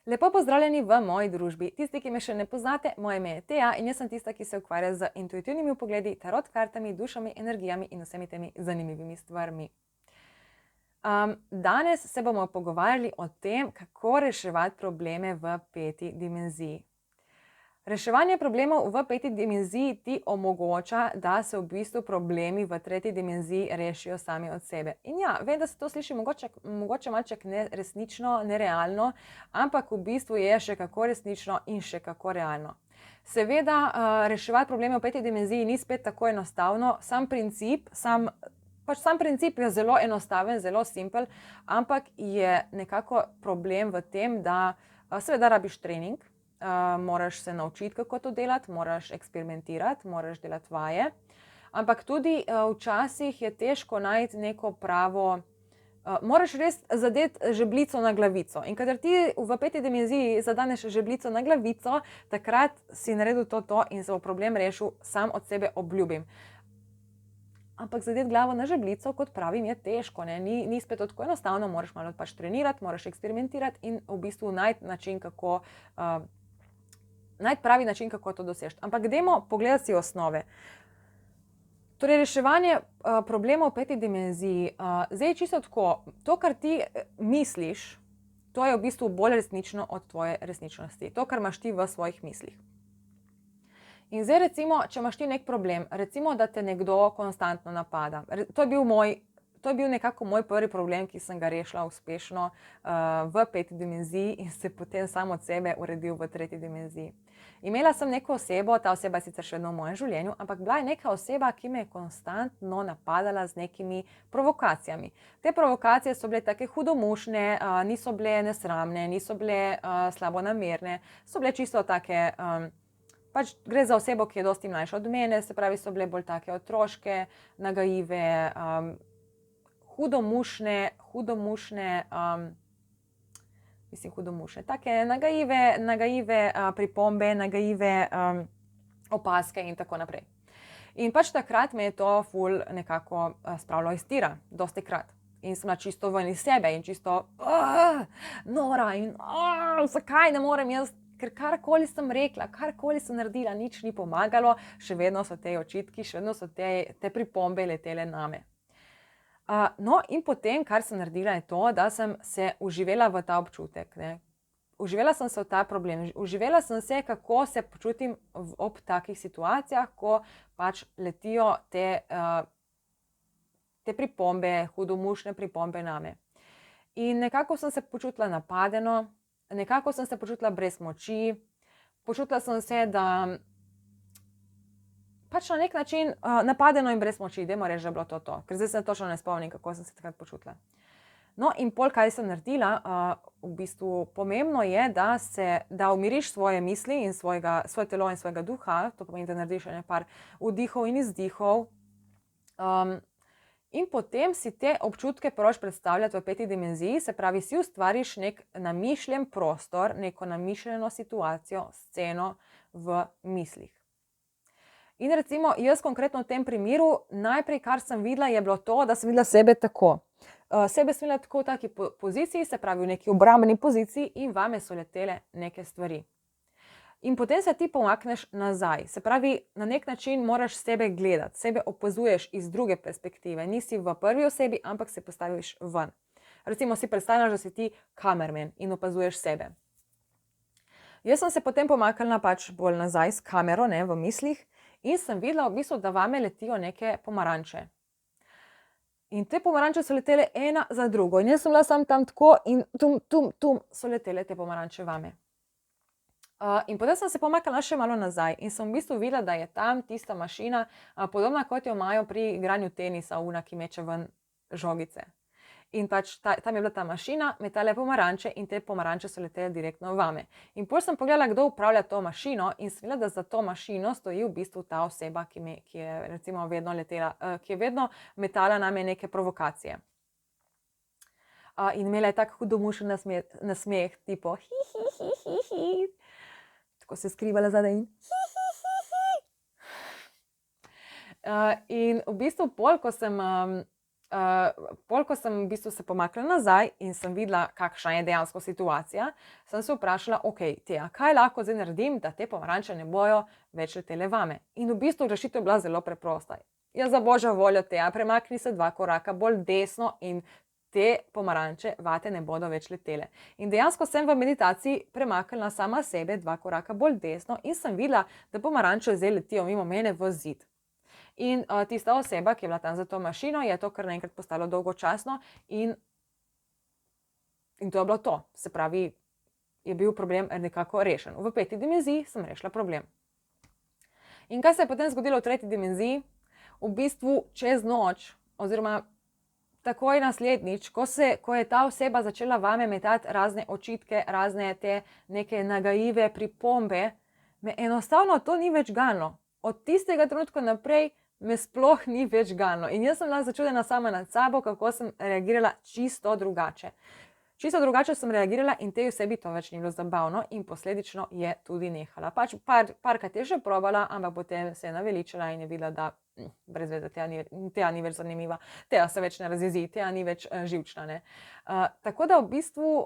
Lepo pozdravljeni v moji družbi. Tisti, ki me še ne poznate, moje ime je Teja in jaz sem tista, ki se ukvarja z intuitivnimi vpogledi, tarot kartami, dušami, energijami in vsemi temi zanimivimi stvarmi. Danes se bomo pogovarjali o tem, kako reševati probleme v peti dimenziji. Reševanje problemov v peti dimenziji ti omogoča, da se v bistvu problemi v tretji dimenziji rešijo sami od sebe. In ja, vem, da se to sliši mogoče malček neresnično, nerealno, ampak v bistvu je še kako resnično in še kako realno. Seveda, reševati probleme v peti dimenziji ni spet tako enostavno, sam princip je zelo enostaven, zelo simpel, ampak je nekako problem v tem, da seveda rabiš trening. Moraš se naučiti, kako to delati, moraš eksperimentirati, moraš delati vaje. Ampak tudi včasih je težko najti neko pravo, moraš res zadeti žebljico na glavico. In kadar ti v peti dimenziji zadaneš žebljico na glavico, takrat si naredil to in se bo problem rešil sam od sebe, obljubim. Ampak zadeti glavo na žebljico, kot pravim, je težko, ne? Ni spet tako enostavno, moraš malo pač trenirati, moraš eksperimentirati in v bistvu najti način, najti pravi način, kako to doseči. Ampak dajmo pogledati si osnove. Torej, reševanje problemov v peti dimenziji. Zdaj čisto tako, to, kar ti misliš, to je v bistvu bolj resnično od tvoje resničnosti. To, kar imaš ti v svojih mislih. In zdaj recimo, če imaš ti nek problem, recimo, da te nekdo konstantno napada. To je bil nekako moj prvi problem, ki sem ga rešila uspešno v peti dimenziji in se potem sam od sebe uredil v tretji dimenziji. Imela sem neko osebo, ta oseba je sicer še vedno v mojem življenju, ampak bila je neka oseba, ki me je konstantno napadala z nekimi provokacijami. Te provokacije so bile take hudomušne, niso bile nesramne, niso bile slabonamerne, so bile čisto take, pač gre za osebo, ki je dosti mlajša od mene, se pravi, so bile bolj take otroške, nagajive, hudomušne, take nagajive pripombe, nagajive opaske in tako naprej. In pač takrat me je to ful nekako spravilo iz tira, dosti krat. In sem bila čisto ven iz sebe in čisto nora in zakaj ne morem jaz, ker karkoli sem rekla, karkoli sem naredila, nič ni pomagalo, še vedno so te očitki, še vedno so te pripombe letele name. No, in potem, kar sem naredila, je to, da sem se vživela v ta občutek, ne. Vživela sem se v ta problem, vživela sem se, kako se počutim ob takih situacijah, ko pač letijo te pripombe, hudomušne pripombe name. In nekako sem se počutila napadeno, nekako sem se počutila brez moči, počutila sem se, da pač na nek način napadeno in brez moči, dajmo reči, da je bilo to. Ker zdaj se točno ne spomnim, kako sem se takrat počutila. No, in pol, kaj sem naredila, v bistvu pomembno je, da umiriš svoje misli in svoje telo in svojega duha, to pomeni, da narediš ene par vdihov in izdihov. In potem si te občutke probaš predstavljati v peti dimenziji, se pravi, si ustvariš nek namišljen prostor, neko namišljeno situacijo, sceno v mislih. In recimo, jaz konkretno v tem primeru, najprej, kar sem videla, je bilo to, da sem videla sebe tako. Sebe sem videla tako v taki poziciji, se pravi v neki obrambni poziciji in vame so letele neke stvari. In potem se ti pomakneš nazaj, se pravi, na nek način moraš sebe gledati, sebe opazuješ iz druge perspektive, nisi v prvi osebi, ampak se postaviš ven. Recimo si predstavljaš, da si ti kamerman in opazuješ sebe. Jaz sem se potem pomaknila pač bolj nazaj s kamero, ne, v mislih in sem videla v bistvu, da vame letijo neke pomaranče. In te pomaranče so letele ena za drugo in jaz sem bila sam tam tako in tum so letele te pomaranče vame. In potem sem se pomaknila še malo nazaj in sem v bistvu videla, da je tam tista mašina, podobna kot jo imajo pri igranju tenisa, ki meče ven žogice. In pač tam je bila ta mašina, metale pomaranče in te pomaranče so letele direktno vame. In potem sem pogledala, kdo upravlja to mašino in sem videla, da za to mašino stoji v bistvu ta oseba, ki je recimo vedno letela, ki je vedno metala name neke provokacije. In imela je tak hudomušen nasmeh, tipo hi. Tako se skrivala zadaj in hi. In v bistvu pol, ko sem pol, ko sem v bistvu se pomaknila nazaj in sem videla, kakšna je dejansko situacija, sem se vprašala, ok, Teja, kaj lahko zdaj naredim, da te pomaranče ne bojo več letele vame. In v bistvu rešitev je bila zelo preprosta. Ja, za božjo voljo, Teja, premakni se 2 koraka bolj desno in te pomaranče vate ne bodo več letele. In dejansko sem v meditaciji premaknila sama sebe 2 koraka bolj desno in sem videla, da pomaranče zdaj letijo mimo mene v zid. In tista oseba, ki je bila tam za to mašino, je to kar naenkrat postalo dolgočasno in to je bilo to. Se pravi, je bil problem nekako rešen. V 5. dimenziji sem rešila problem. In kaj se je potem zgodilo v 3. dimenziji? V bistvu čez noč oziroma takoj naslednjič, ko je ta oseba začela vame metati razne očitke, razne te neke nagajive pripombe, me enostavno to ni več ganilo. Od tistega trenutka naprej me sploh ni več ganilo. In jaz sem bila začudena sama nad sabo, kako sem reagirala čisto drugače. Čisto drugače sem reagirala in tej osebi to več ni bilo zabavno in posledično je tudi nehala. Pač parkrat je še probala, ampak potem se je naveličala in je videla, da brez veze, Teja ni več zanimiva, Teja se več ne razjezi, Teja ni več živčna. Ne? Tako da v bistvu,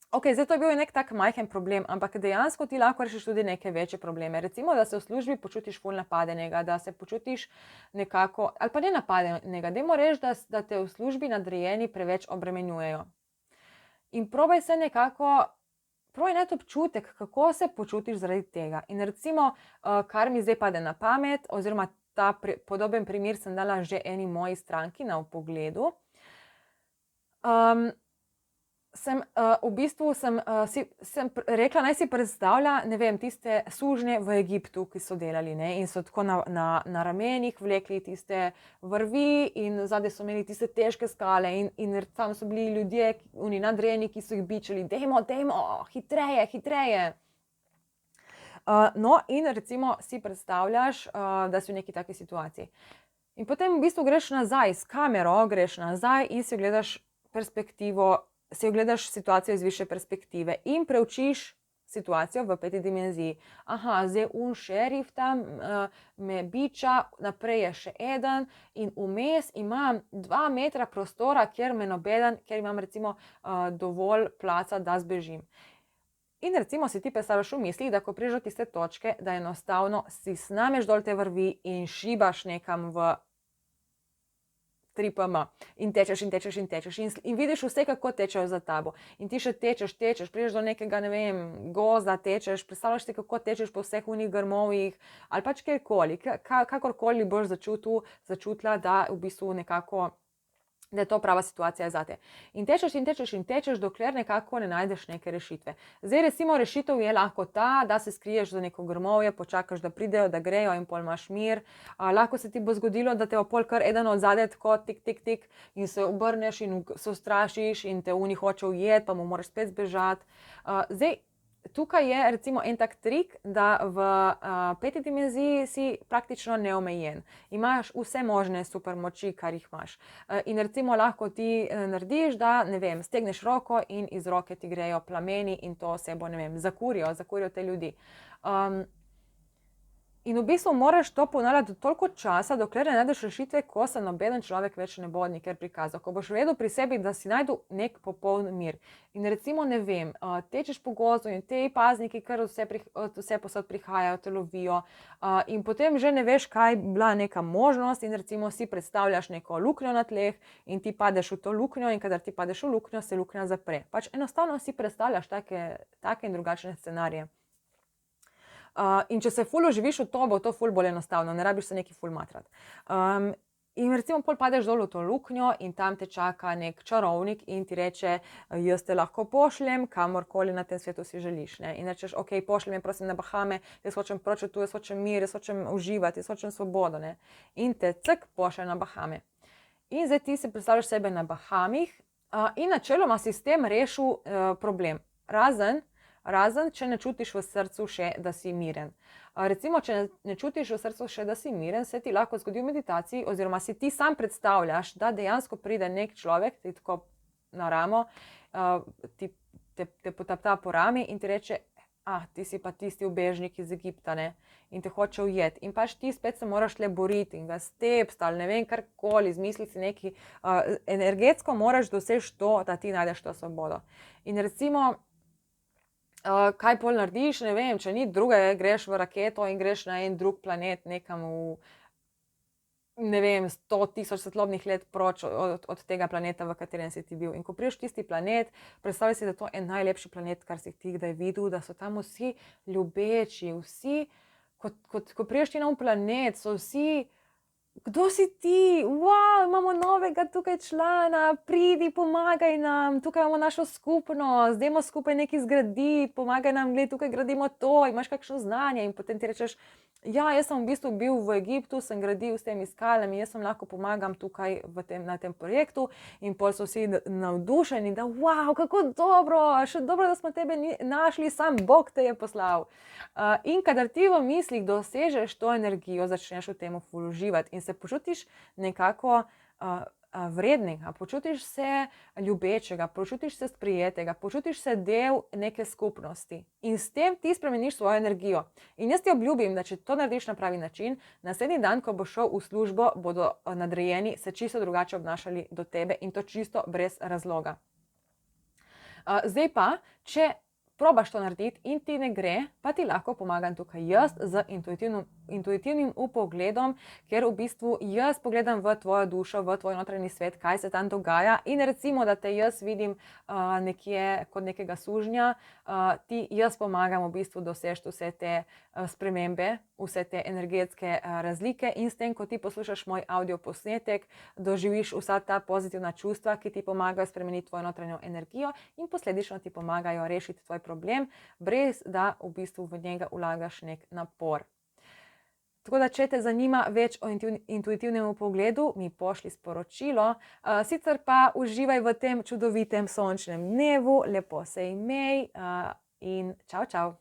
ok, zdaj to je bil nek tak majhen problem, ampak dejansko ti lahko rešiš tudi neke večje probleme. Recimo, da se v službi počutiš ful napadenega, da se počutiš nekako, ali pa ne napadenega, dajmo reči, da te v službi nadrejeni preveč obremenjujejo. In probaj najti občutek, kako se počutiš zaradi tega. In recimo, kar mi zdaj pade na pamet, oziroma ta podoben primer sem dala že eni moji stranki na vpogledu. V bistvu sem rekla, naj si predstavlja, ne vem, tiste sužnje v Egiptu, ki so delali, ne, in so tako na ramenih vlekli tiste vrvi in zadaj so imeli tiste težke skale in tam so bili ljudje, oni nadrejeni, ki so jih bičali, dajmo, hitreje. No, in recimo si predstavljaš, da si v neki taki situaciji. In potem v bistvu greš nazaj s kamero, greš nazaj in si ogledaš situacijo iz višje perspektive in preučiš situacijo v 5. dimenziji. Aha, zdaj šerif tam me biča, naprej je še eden in vmes imam 2 metra prostora, kjer imam recimo dovolj placa, da zbežim. In recimo si ti predstavljaš v mislih, da ko prideš do tiste točke, da enostavno si snameš dol te vrvi in šibaš nekam v 3PM in tečeš in vidiš vse, kako tečejo za tabo. In ti še tečeš, prideš do nekega, ne vem, gozda, tečeš, predstavljaš si, kako tečeš po vseh unih grmovih ali pač kjerkoli, kakorkoli boš začutila, da v bistvu nekako, da je to prava situacija zate. In tečeš, dokler nekako ne najdeš neke rešitve. Zdaj recimo rešitev je lahko ta, da se skriješ za neko grmovje, počakaš, da pridejo, da grejo in pol imaš mir. Lahko se ti bo zgodilo, da te bo pol kar eden od zadaj tako tik in se obrneš in se ustrašiš in te oni hoče ujeti, pa mu moraš spet zbežati. Zdaj, tukaj je recimo en tak trik, da v 5. dimenziji si praktično neomejen. Imaš vse možne supermoči, kar jih imaš. In recimo lahko ti narediš, da, ne vem, stegneš roko in iz roke ti grejo plameni in to osebo, ne vem, zakurijo te ljudi. In v bistvu moraš to ponavljati toliko časa, dokler ne najdeš rešitve, ko se nobeden človek več ne bo nikjer prikazal. Ko boš vedel pri sebi, da si najdel nek popoln mir. In recimo, ne vem, tečeš po gozdu in te pazniki kar vse posod prihajajo, te lovijo. In potem že ne veš, kaj bi bila neka možnost in recimo si predstavljaš neko luknjo na tleh in ti padeš v to luknjo in kadar ti padeš v luknjo, se luknja zapre. Pač enostavno si predstavljaš take in drugačne scenarije. In če se ful oživiš v to, bo to ful bolj enostavno, ne rabiš se neki ful matrati. In recimo pol padeš dol v to luknjo in tam te čaka nek čarovnik in ti reče, jaz te lahko pošljem kamorkoli na tem svetu si želiš. Ne? In rečeš, ok, pošljem me prosim na Bahame, jaz hočem proč tu, jaz hočem mir, jaz hočem uživati, jaz hočem svobodo. Ne? In te pošlje na Bahame. In zdaj ti si predstavljaš sebe na Bahamih in načeloma si s tem rešil problem. Razen, če ne čutiš v srcu še, da si miren. Recimo, če ne čutiš v srcu še, da si miren, se ti lahko zgodi v meditaciji oziroma si ti sam predstavljaš, da dejansko pride nek človek, ti tako na ramo, te potapta po rami in ti reče, ti si pa tisti ubežnik iz Egipta, ne, in te hoče ujeti. In pač ti spet se moraš le boriti in ga stepsti ali ne vem, karkoli, izmisliti si nekaj. Energetsko moraš doseči to, da ti najdeš to svobodo. In recimo, kaj pol narediš, ne vem, če ni druge, greš v raketo in greš na en drug planet nekam v, ne vem, 100.000 svetlobnih let proč od tega planeta, v katerem si ti bil. In ko prideš v tisti planet, predstavljaj si, da je to en najlepši planet, kar si ti kdaj videl, da so tam vsi ljubeči, vsi, ko prideš ti na un planet, so vsi, kdo si ti? Wow, imamo novega tukaj člana, pridi, pomagaj nam, tukaj imamo našo skupnost, dajmo skupaj nekaj zgraditi, pomagaj nam, gled, tukaj gradimo to, imaš kakšno znanje. In potem ti rečeš, ja, jaz sem v bistvu bil v Egiptu, sem gradil s temi skalami, jaz sem lahko pomagam tukaj na tem projektu. In pol so vsi navdušeni, da wow, kako dobro, še dobro, da smo tebe našli, sam Bog te je poslal. In kadar ti v mislih dosežeš to energijo, začneš v tem ful uživati in se počutiš nekako vrednega, počutiš se ljubečega, počutiš se sprijetega, počutiš se del neke skupnosti in s tem ti spremeniš svojo energijo. In jaz ti obljubim, da če to narediš na pravi način, naslednji dan, ko boš šel v službo, bodo nadrejeni se čisto drugače obnašali do tebe in to čisto brez razloga. Zdaj pa, če probaš to narediti in ti ne gre, pa ti lahko pomagam tukaj jaz z intuitivnim vpogledom, ker v bistvu jaz pogledam v tvojo dušo, v tvoj notranji svet, kaj se tam dogaja in recimo, da te jaz vidim nekje kot nekega sužnja, ti jaz pomagam v bistvu doseči vse te spremembe, vse te energetske razlike in s tem, ko ti poslušaš moj audio posnetek, doživiš vsa ta pozitivna čustva, ki ti pomagajo spremeniti tvojo notranjo energijo in posledično ti pomagajo rešiti tvoj problem, brez da v bistvu v njega vlagaš nek napor. Tako da, če te zanima več o intuitivnem pogledu, mi pošlji sporočilo. Sicer pa uživaj v tem čudovitem sončnem dnevu, lepo se imej in čau, čau.